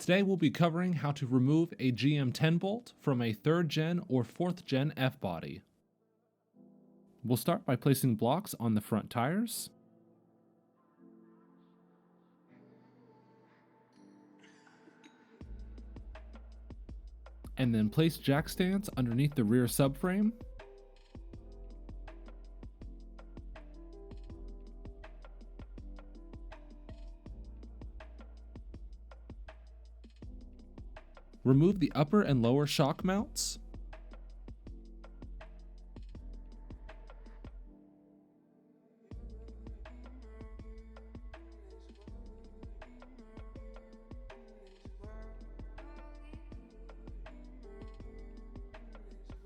Today we'll be covering how to remove a GM 10 bolt from a 3rd gen or 4th gen F-body. We'll start by placing blocks on the front tires. And then place jack stands underneath the rear subframe. Remove the upper and lower shock mounts.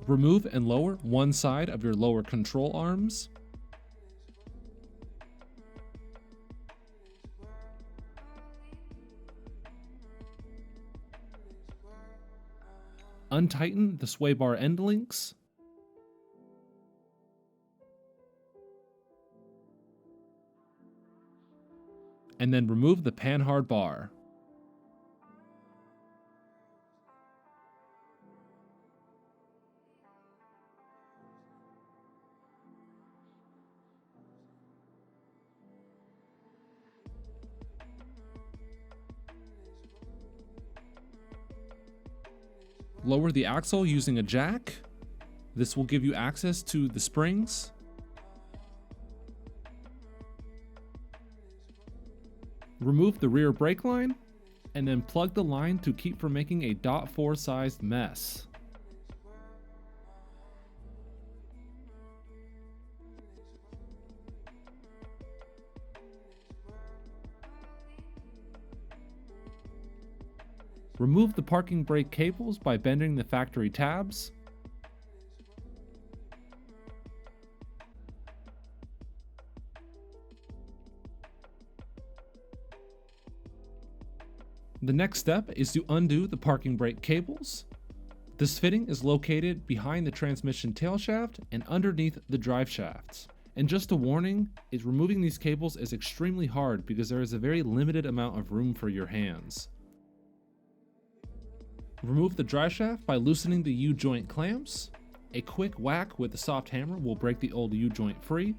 Remove and lower one side of your lower control arms. Untighten the sway bar end links. And then remove the panhard bar. Lower the axle using a jack. This will give you access to the springs. Remove the rear brake line, and then plug the line to keep from making a .4 sized mess. Remove the parking brake cables by bending the factory tabs. The next step is to undo the parking brake cables. This fitting is located behind the transmission tail shaft and underneath the drive shafts. And just a warning, removing these cables is extremely hard because there is a very limited amount of room for your hands. Remove the drive shaft by loosening the U-joint clamps. A quick whack with a soft hammer will break the old U-joint free.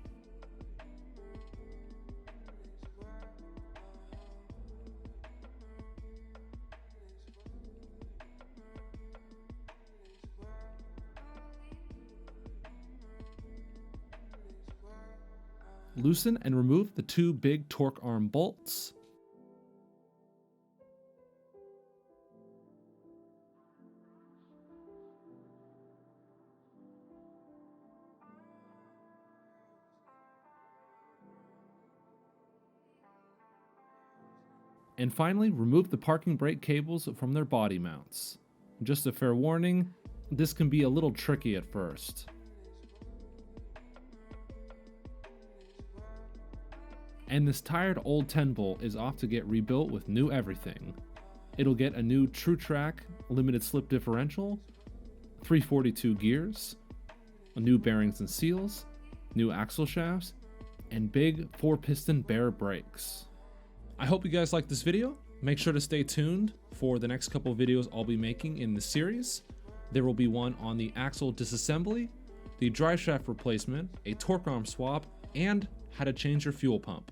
Loosen and remove the 2 big torque arm bolts. And finally, remove the parking brake cables from their body mounts. Just a fair warning, this can be a little tricky at first. And this tired old 10 bolt is off to get rebuilt with new everything. It'll get a new True Track limited slip differential, 342 gears, new bearings and seals, new axle shafts, and big 4-piston bare brakes. I hope you guys liked this video. Make sure to stay tuned for the next couple of videos I'll be making in the series. There will be one on the axle disassembly, the drive shaft replacement, a torque arm swap, and how to change your fuel pump.